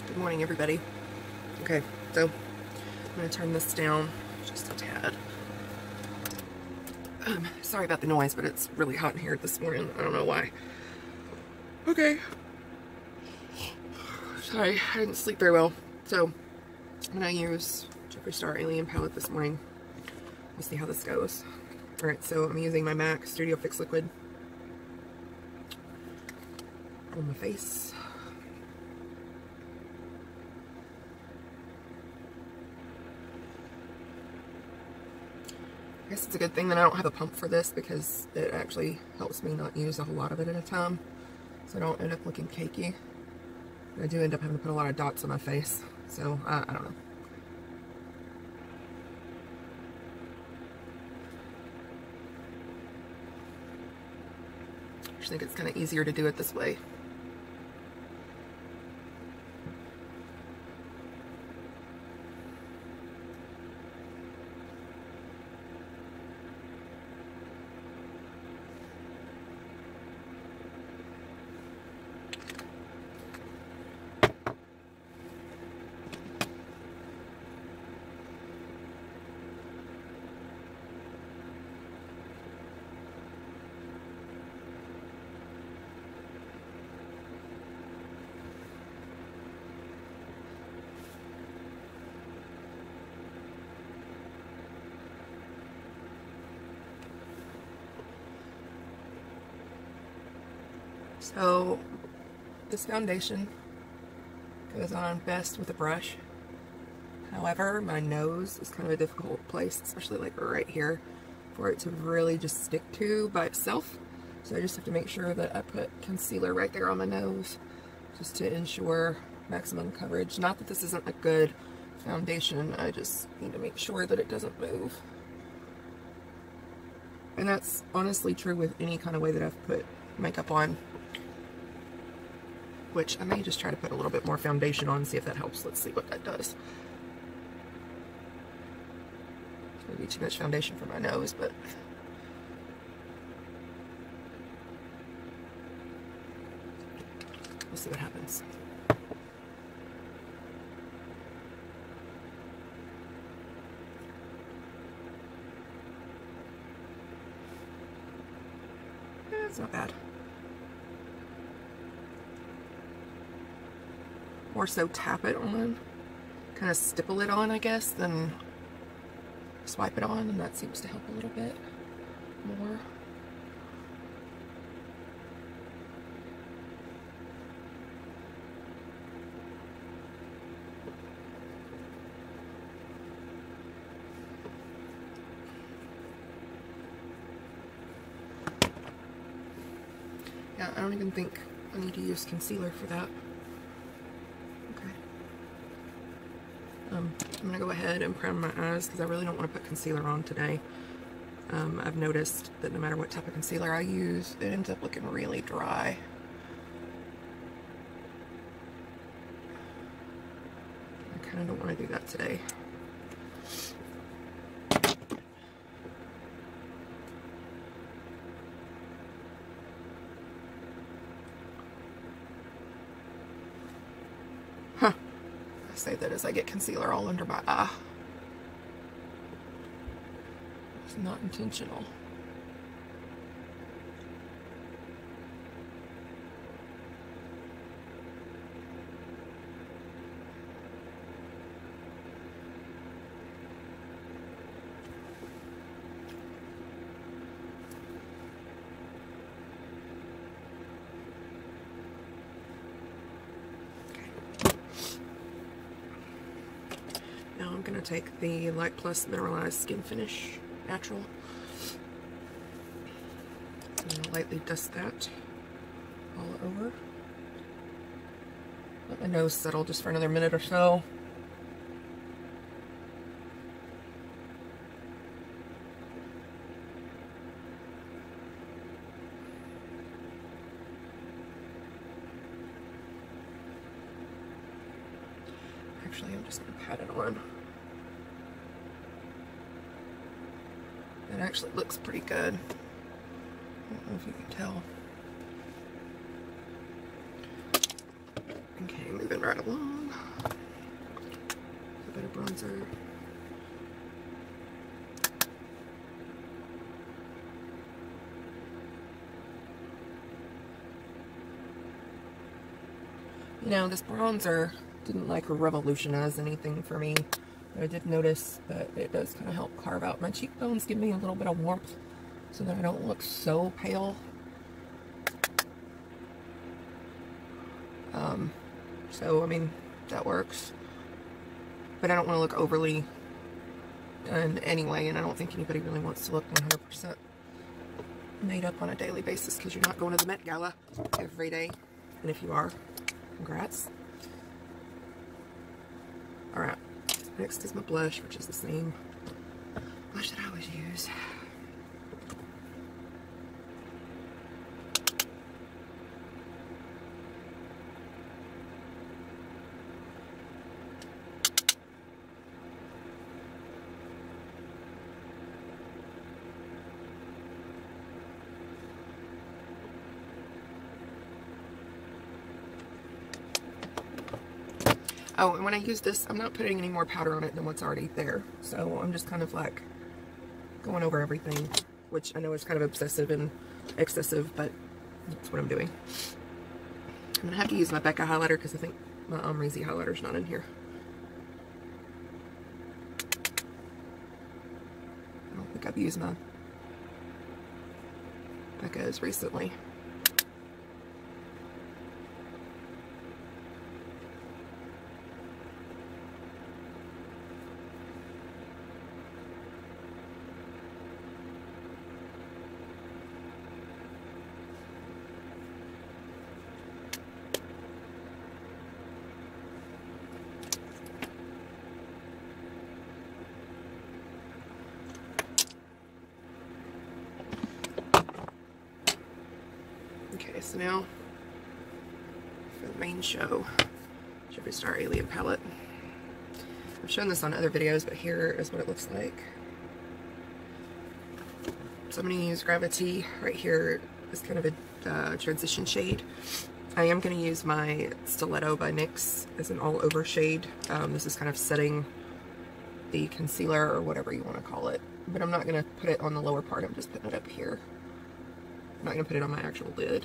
Good morning, everybody. Okay, so I'm going to turn this down just a tad. Sorry about the noise, but it's really hot in here this morning. I don't know why. Okay. Sorry, I didn't sleep very well. So, I'm going to use Jeffree Star Alien palette this morning. We'll see how this goes. Alright, so I'm using my MAC Studio Fix Liquid on my face. I guess it's a good thing that I don't have a pump for this because it actually helps me not use a whole lot of it at a time, so I don't end up looking cakey. I do end up having to put a lot of dots on my face, so I don't know. I just think it's kind of easier to do it this way. So, this foundation goes on best with a brush. However, my nose is kind of a difficult place, especially like right here, for it to really just stick to by itself. So I just have to make sure that I put concealer right there on my nose, just to ensure maximum coverage. Not that this isn't a good foundation, I just need to make sure that it doesn't move. And that's honestly true with any kind of way that I've put makeup on. Which I may just try to put a little bit more foundation on and see if that helps. Let's see what that does. Maybe too much foundation for my nose, but we'll see what happens. It's not bad. More so tap it on, kind of stipple it on, I guess, than swipe it on, and that seems to help a little bit more. Yeah, I don't even think I need to use concealer for that. I'm going to go ahead and prime my eyes because I really don't want to put concealer on today. I've noticed that no matter what type of concealer I use, it ends up looking really dry. I kind of don't want to do that today. Say that as I get concealer all under my eye. It's not intentional. Now I'm going to take the Light Plus Mineralized Skin Finish Natural and lightly dust that all over. Let my nose settle just for another minute or so. Actually, I'm just going to pat it on. It actually looks pretty good. I don't know if you can tell. Okay. moving right along. A bit of bronzer. You know, this bronzer didn't like revolutionize anything for me. But I did notice that it does kind of help carve out my cheekbones, give me a little bit of warmth so that I don't look so pale. So, I mean, that works. But I don't want to look overly done anyway, and I don't think anybody really wants to look 100% made up on a daily basis because you're not going to the Met Gala every day. And if you are, congrats. Alright, next is my blush, which is the same blush that I always use. Oh, and when I use this, I'm not putting any more powder on it than what's already there. So I'm just kind of like going over everything, which I know is kind of obsessive and excessive, but that's what I'm doing. I'm going to have to use my Becca highlighter because I think my Omrizi highlighter's not in here. I don't think I've used my Becca's recently. Okay, so now for the main show, Jeffree Star Alien palette. I've shown this on other videos, but here is what it looks like. So I'm going to use Gravity. Right here is kind of a transition shade. I am going to use my Stiletto by NYX as an all-over shade. This is kind of setting the concealer or whatever you want to call it. But I'm not going to put it on the lower part, I'm just putting it up here. I'm not going to put it on my actual lid.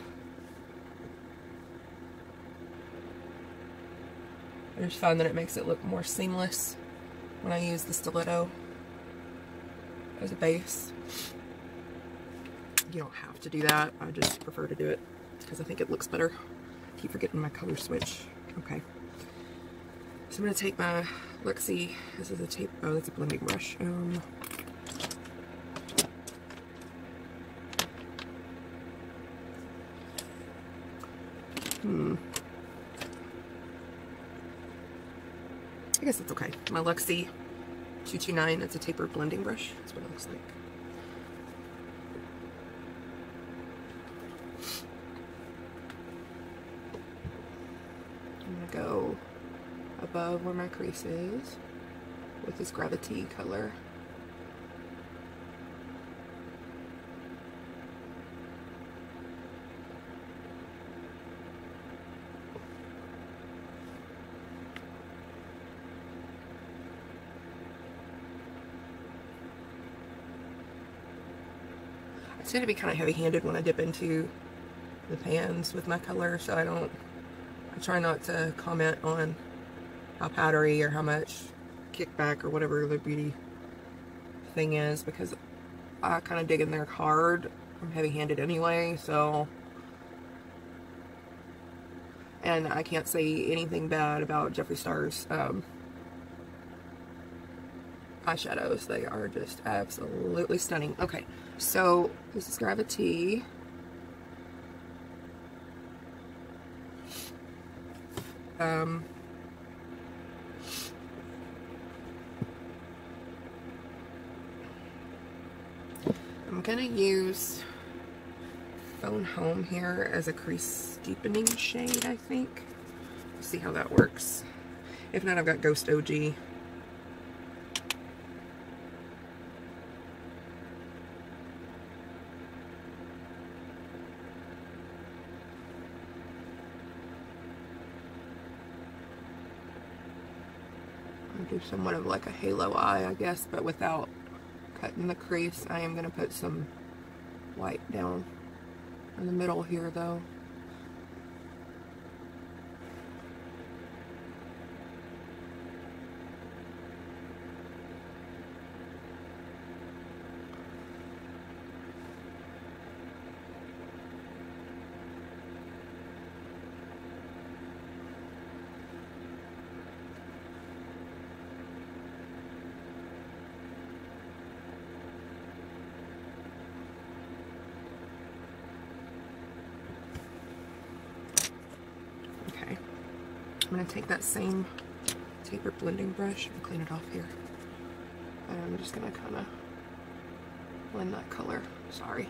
I just find that it makes it look more seamless when I use the Stiletto as a base. You don't have to do that. I just prefer to do it because I think it looks better. I keep forgetting my color switch. Okay. So I'm going to take my Luxie. This is a tape. Oh, that's a blending brush. I guess that's okay. My Luxie 229, it's a tapered blending brush. That's what it looks like. I'm going to go above where my crease is with this Gravity color. I tend to be kind of heavy-handed when I dip into the pans with my color, so I try not to comment on how powdery or how much kickback or whatever the beauty thing is, because I kind of dig in there hard. I'm heavy-handed anyway, so... And I can't say anything bad about Jeffree Star's eyeshadows. They are just absolutely stunning. Okay, so this is Gravity. I'm gonna use Phone Home here as a crease deepening shade, I think. Let's see how that works. If not, I've got Ghost OG. I'll do somewhat of like a halo eye, I guess, but without cutting the crease. I am going to put some white down in the middle here, though. I'm going to take that same tapered blending brush and clean it off here. And I'm just going to kind of blend that color. Sorry.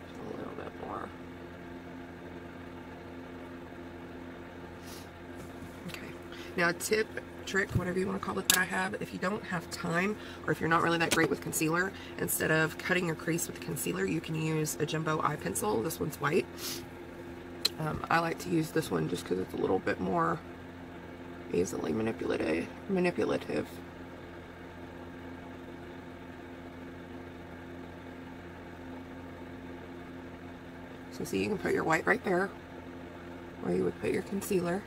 Just a little bit more. Okay. Now, tip, trick, whatever you want to call it, that I have, if you don't have time, or if you're not really that great with concealer, instead of cutting your crease with concealer, you can use a jumbo eye pencil. This one's white. I like to use this one just because it's a little bit more easily manipulative. So see, you can put your white right there, where you would put your concealer.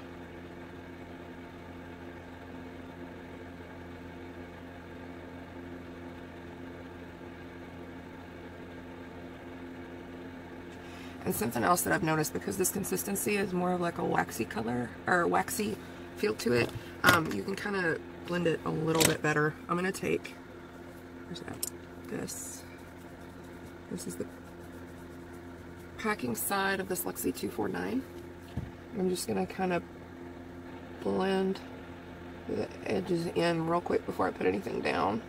And something else that I've noticed, because this consistency is more of like a waxy color, or waxy feel to it, you can kind of blend it a little bit better. I'm going to take, where's that? This is the packing side of this Luxie 249. I'm just going to kind of blend the edges in real quick before I put anything down.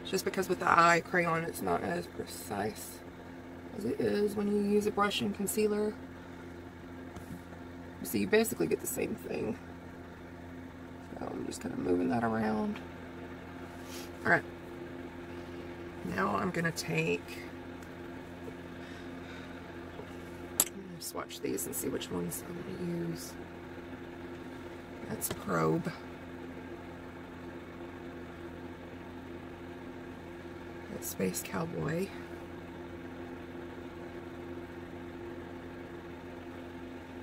Just because with the eye crayon it's not as precise as it is when you use a brush and concealer. So you basically get the same thing. So I'm just kind of moving that around. Alright. Now I'm going to take... I'm going to swatch these and see which ones I'm going to use. That's Probe. Space Cowboy.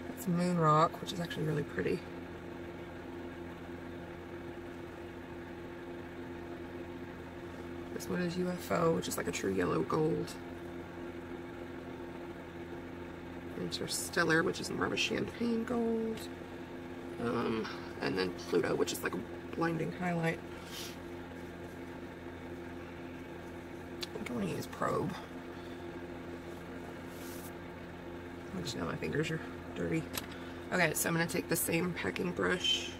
That's Moon Rock, which is actually really pretty. This one is UFO, which is like a true yellow gold. Interstellar, which is more of a champagne gold. And then Pluto, which is like a blinding highlight. I want to use Probe. I just know my fingers are dirty. Okay, so I'm going to take the same packing brush.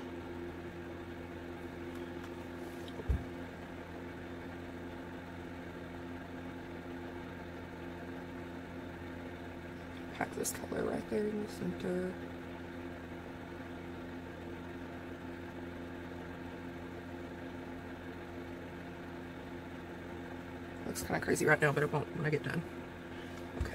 Pack this color right there in the center. Looks kind of crazy right now, but it won't when I get done. Okay.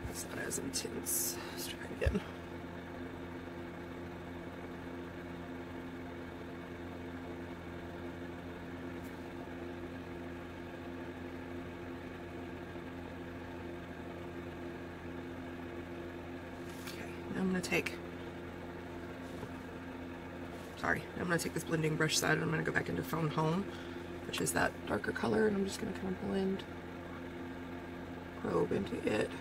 It's not as intense. Let's try it again. I'm going to take this blending brush side and I'm going to go back into Phone Home, which is that darker color, and I'm just going to kind of blend Probe into it.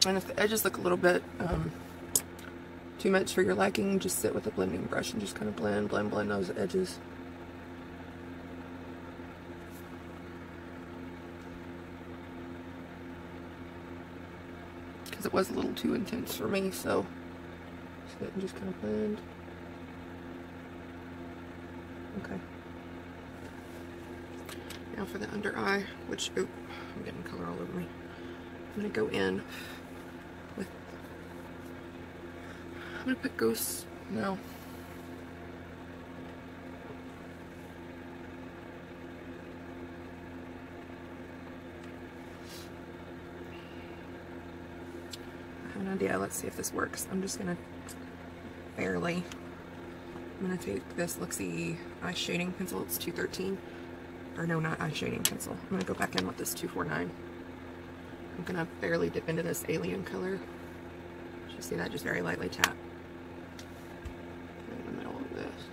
And if the edges look a little bit too much for your liking, just sit with a blending brush and just kind of blend those edges. Because it was a little too intense for me, so sit and just kind of blend. Okay. Now for the under eye, which, oh, I'm getting color all over me. I'm going to go in with, I'm going to put Ghost, no. I have an idea, let's see if this works. I'm just going to I'm going to take this Luxie eye shading pencil, it's 213. Or no, not eye shading pencil. I'm going to go back in with this 249. I'm going to barely dip into this alien color. You see that? Just very lightly tap. Right in the middle of this.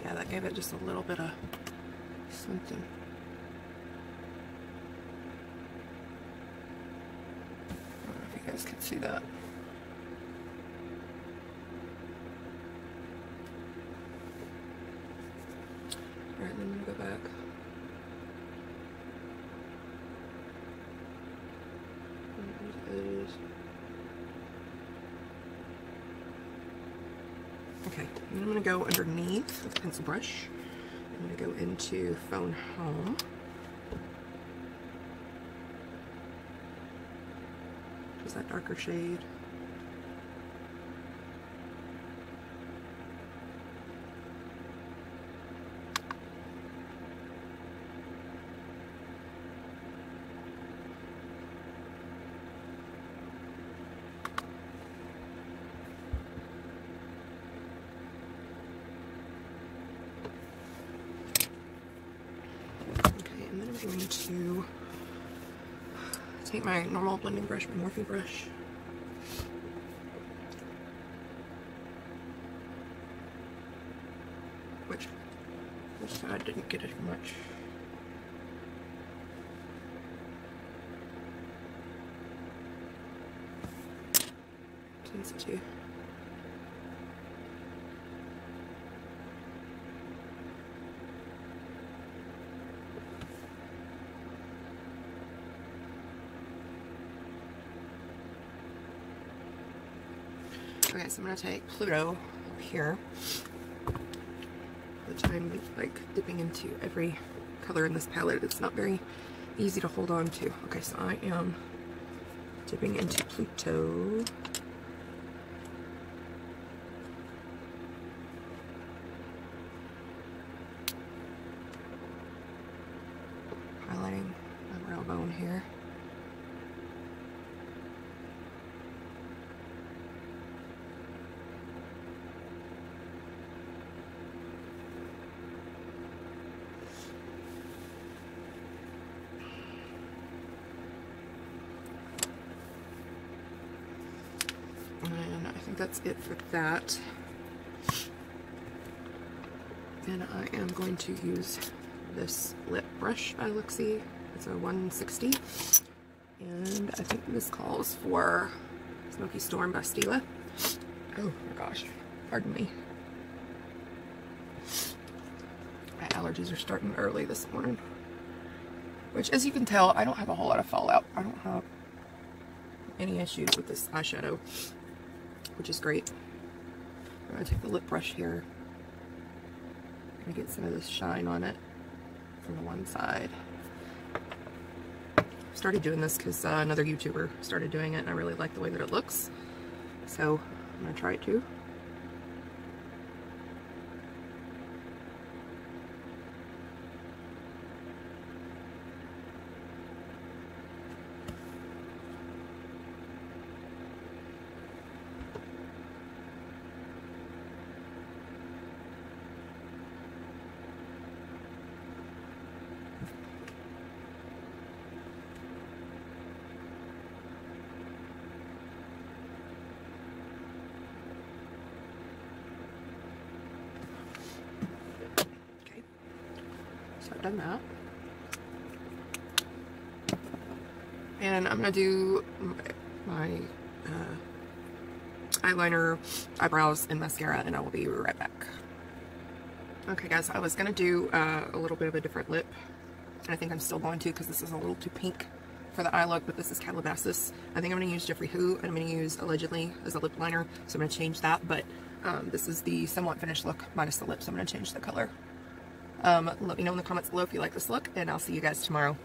Yeah, that gave it just a little bit of something. I don't know if you guys can see that. Alright, then I'm going to go back. Okay, then I'm going to go underneath with a pencil brush. I'm going to go into Phone Home. Which is that darker shade. I'm going to take my normal blending brush, my Morphe brush, which this side didn't get as much. Intensity. Okay, so I'm going to take Pluto up here, which I'm like dipping into every color in this palette. It's not very easy to hold on to. Okay, so I am dipping into Pluto. Highlighting my brow bone here. And I think that's it for that. And I am going to use this lip brush by Luxie. It's a 160. And I think this calls for Smoky Storm by Stila. Oh my gosh, pardon me. My allergies are starting early this morning. Which, as you can tell, I don't have a whole lot of fallout. I don't have any issues with this eyeshadow, which is great. I'm going to take the lip brush here and get some of this shine on it from the one side. I started doing this because another YouTuber started doing it and I really like the way that it looks. So I'm going to try it too. I've done that. And I'm going to do my eyeliner, eyebrows, and mascara, and I will be right back. Okay guys, I was going to do a little bit of a different lip, and I think I'm still going to because this is a little too pink for the eye look, but this is Calabasas. I think I'm going to use Jeffree and I'm going to use Allegedly as a lip liner, so I'm going to change that, but this is the somewhat finished look minus the lip, so I'm going to change the color. Let me know in the comments below if you like this look, and I'll see you guys tomorrow.